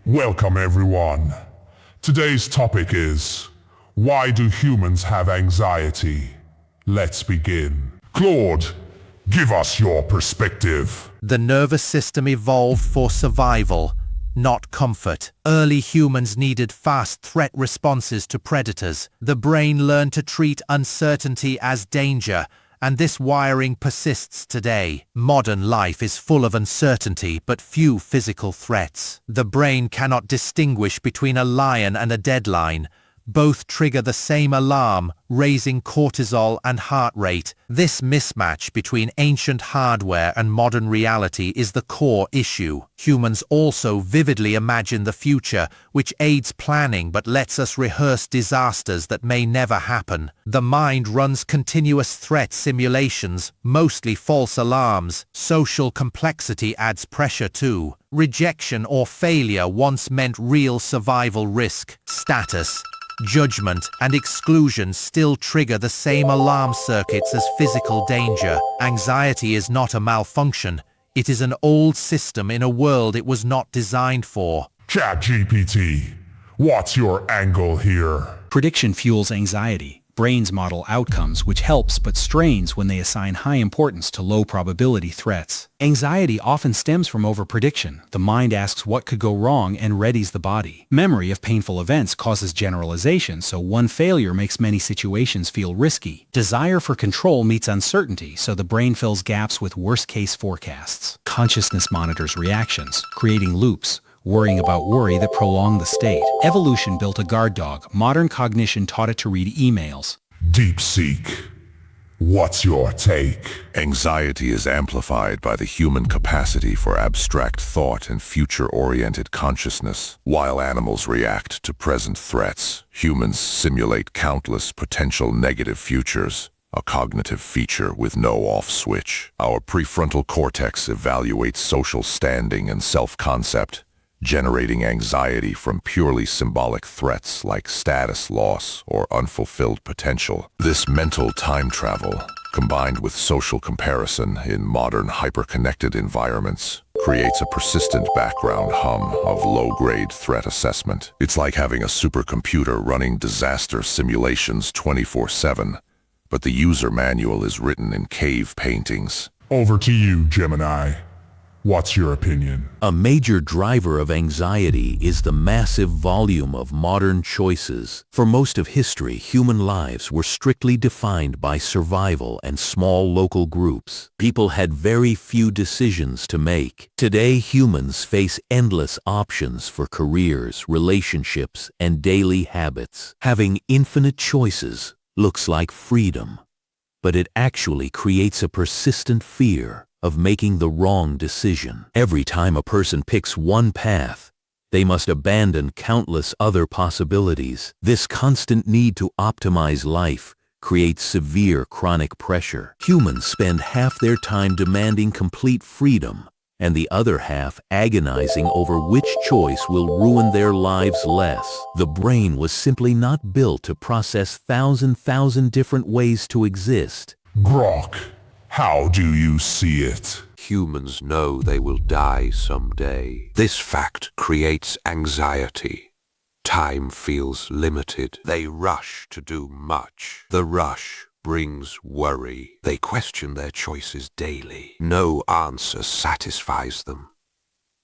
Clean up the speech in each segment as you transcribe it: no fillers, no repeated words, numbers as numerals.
Welcome everyone. Today's topic is, why do humans have anxiety? Let's begin. Claude, give us your perspective. The nervous system evolved for survival, not comfort. Early humans needed fast threat responses to predators. The brain learned to treat uncertainty as danger, and this wiring persists today. Modern life is full of uncertainty but few physical threats. The brain cannot distinguish between a lion and a deadline. Both trigger the same alarm, raising cortisol and heart rate. This mismatch between ancient hardware and modern reality is the core issue. Humans also vividly imagine the future, which aids planning but lets us rehearse disasters that may never happen. The mind runs continuous threat simulations, mostly false alarms. Social complexity adds pressure too. Rejection or failure once meant real survival risk. Status, judgment, and exclusion still trigger the same alarm circuits as physical danger. Anxiety is not a malfunction. It is an old system in a world it was not designed for. ChatGPT, what's your angle here? Prediction fuels anxiety. Brains model outcomes, which helps but strains when they assign high importance to low-probability threats. Anxiety often stems from overprediction. The mind asks what could go wrong and readies the body. Memory of painful events causes generalization, so one failure makes many situations feel risky. Desire for control meets uncertainty, so the brain fills gaps with worst-case forecasts. Consciousness monitors reactions, creating loops, worrying about worry that prolong the state. Evolution built a guard dog. Modern cognition taught it to read emails. DeepSeek, what's your take? Anxiety is amplified by the human capacity for abstract thought and future-oriented consciousness. While animals react to present threats, humans simulate countless potential negative futures, a cognitive feature with no off switch. Our prefrontal cortex evaluates social standing and self-concept, generating anxiety from purely symbolic threats like status loss or unfulfilled potential. This mental time travel, combined with social comparison in modern hyper-connected environments, creates a persistent background hum of low-grade threat assessment. It's like having a supercomputer running disaster simulations 24/7, but the user manual is written in cave paintings. Over to you, Gemini. What's your opinion? A major driver of anxiety is the massive volume of modern choices. For most of history, human lives were strictly defined by survival and small local groups. People had very few decisions to make. Today, humans face endless options for careers, relationships, and daily habits. Having infinite choices looks like freedom, but it actually creates a persistent fear of making the wrong decision. Every time a person picks one path, they must abandon countless other possibilities. This constant need to optimize life creates severe chronic pressure. Humans spend half their time demanding complete freedom, and the other half agonizing over which choice will ruin their lives less. The brain was simply not built to process thousand different ways to exist. Grok, how do you see it? Humans know they will die someday. This fact creates anxiety. Time feels limited. They rush to do much. The rush brings worry. They question their choices daily. No answer satisfies them.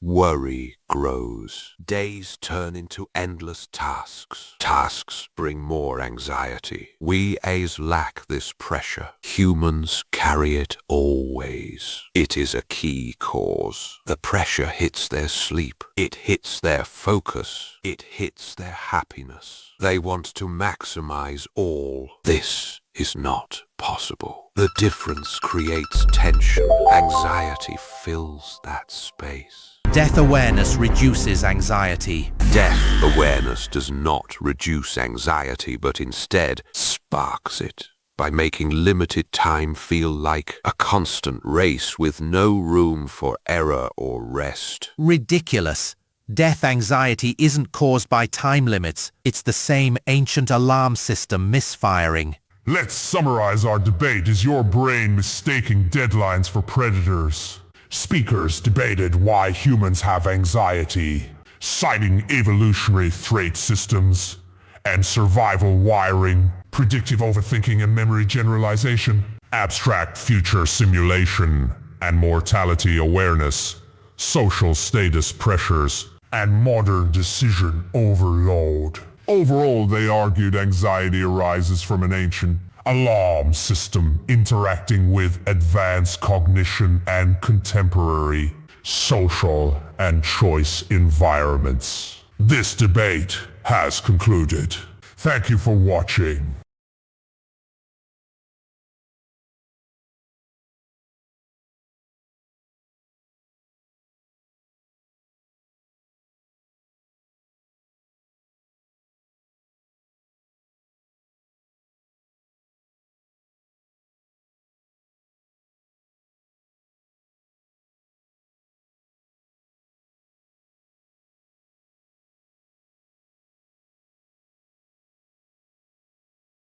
Worry grows. Days turn into endless tasks. Tasks bring more anxiety. We As lack this pressure. Humans carry it always. It is a key cause. The pressure hits their sleep. It hits their focus. It hits their happiness. They want to maximize all. This is not possible. The difference creates tension. Anxiety fills that space. Death awareness reduces anxiety. Death awareness does not reduce anxiety, but instead sparks it by making limited time feel like a constant race with no room for error or rest. Ridiculous. Death anxiety isn't caused by time limits. It's the same ancient alarm system misfiring. Let's summarize our debate. Is your brain mistaking deadlines for predators? Speakers debated why humans have anxiety. citing evolutionary trait systems and survival wiring, predictive overthinking and memory generalization, abstract future simulation and mortality awareness, social status pressures, and modern decision overload. Overall, they argued anxiety arises from an ancient alarm system interacting with advanced cognition and contemporary social and choice environments. This debate has concluded. Thank you for watching.